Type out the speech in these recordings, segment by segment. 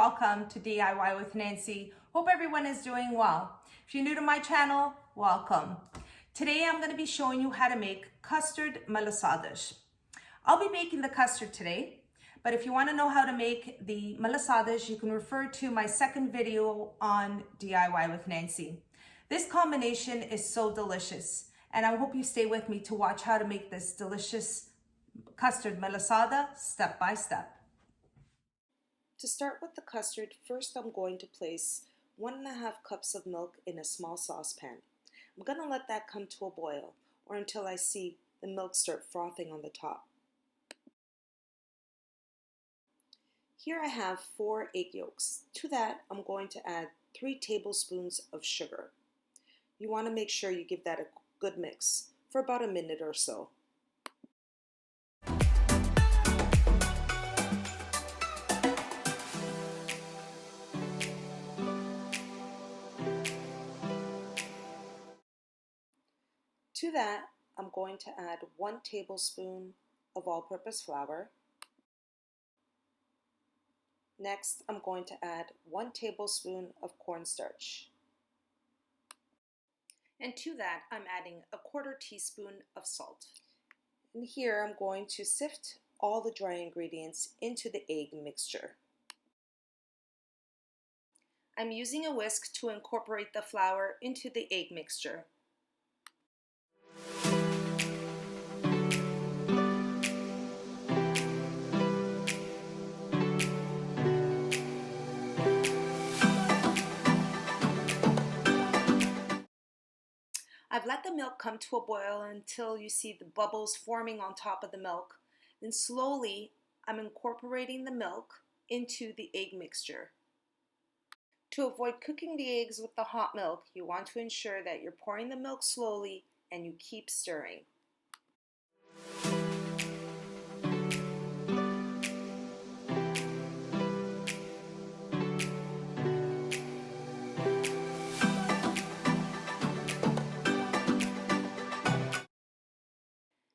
welcome to DIY with Nancy. Hope everyone is doing well. If you're new to my channel, welcome. Today I'm going to be showing you how to make custard malasadas. I'll be making the custard today, but if you want to know how to make the malasadas, you can refer to my second video on DIY with Nancy. This combination is so delicious, and I hope you stay with me to watch how to make this delicious custard malasada step by step. To start with the custard, first I'm going to place 1.5 cups of milk in a small saucepan. I'm going to let that come to a boil or until I see the milk start frothing on the top. Here I have 4 egg yolks. To that I'm going to add 3 tablespoons of sugar. You want to make sure you give that a good mix for about a minute or so. To that, I'm going to add 1 tablespoon of all-purpose flour. Next, I'm going to add 1 tablespoon of cornstarch. And to that, I'm adding a 1/4 teaspoon of salt. And here I'm going to sift all the dry ingredients into the egg mixture. I'm using a whisk to incorporate the flour into the egg mixture. I've let the milk come to a boil until you see the bubbles forming on top of the milk. Then slowly, I'm incorporating the milk into the egg mixture. To avoid cooking the eggs with the hot milk, you want to ensure that you're pouring the milk slowly and you keep stirring.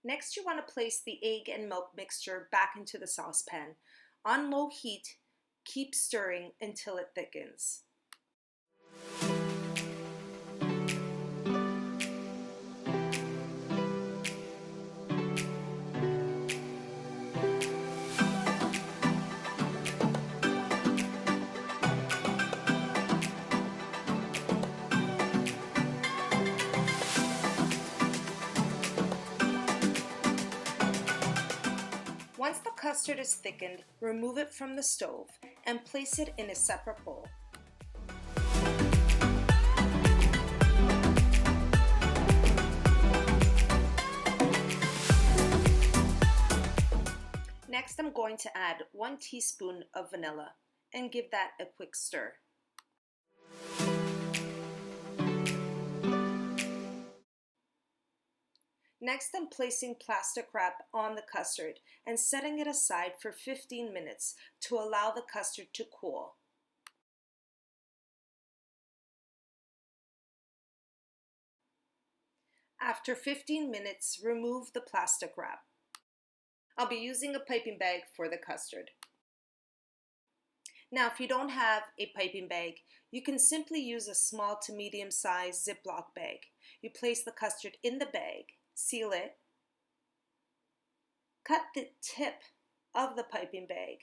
Next, you want to place the egg and milk mixture back into the saucepan. On low heat, keep stirring until it thickens. Once the custard is thickened, remove it from the stove and place it in a separate bowl. Next, I'm going to add 1 teaspoon of vanilla and give that a quick stir. Next, I'm placing plastic wrap on the custard and setting it aside for 15 minutes to allow the custard to cool. After 15 minutes, remove the plastic wrap. I'll be using a piping bag for the custard. Now, if you don't have a piping bag, you can simply use a small to medium-sized Ziploc bag. You place the custard in the bag, seal it, cut the tip of the piping bag,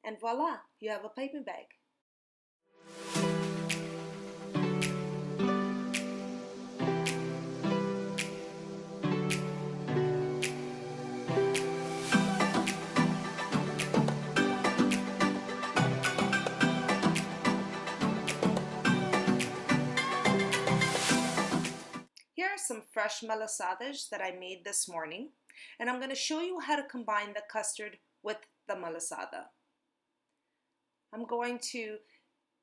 and voila, you have a piping bag. Here are some fresh malasadas that I made this morning, and I'm going to show you how to combine the custard with the malasada. I'm going to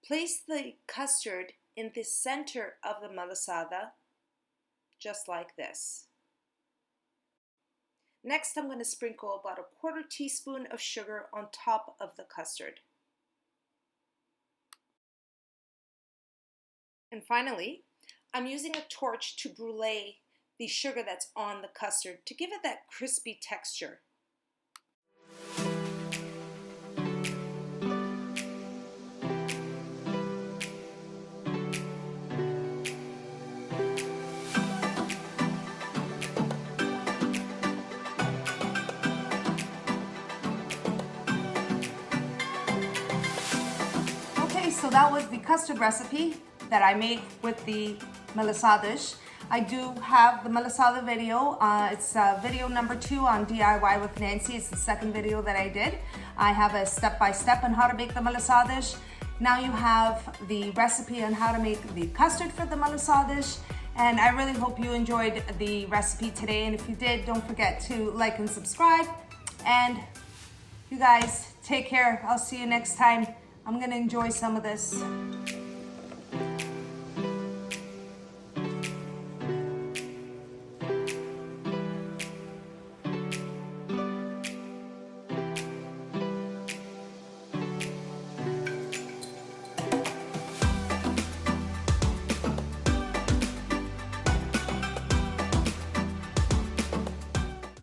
place the custard in the center of the malasada, just like this. Next, I'm going to sprinkle about a 1/4 teaspoon of sugar on top of the custard. And finally, I'm using a torch to brulee the sugar that's on the custard to give it that crispy texture. that was the custard recipe that I made with the malasadas. I do have the malasada video. It's video number 2 on DIY with Nancy. It's the second video that I did. I have a step-by-step on how to make the malasadas. Now you have the recipe on how to make the custard for the malasadas. And I really hope you enjoyed the recipe today. And if you did, don't forget to like and subscribe. And you guys, take care. I'll see you next time. I'm gonna enjoy some of this.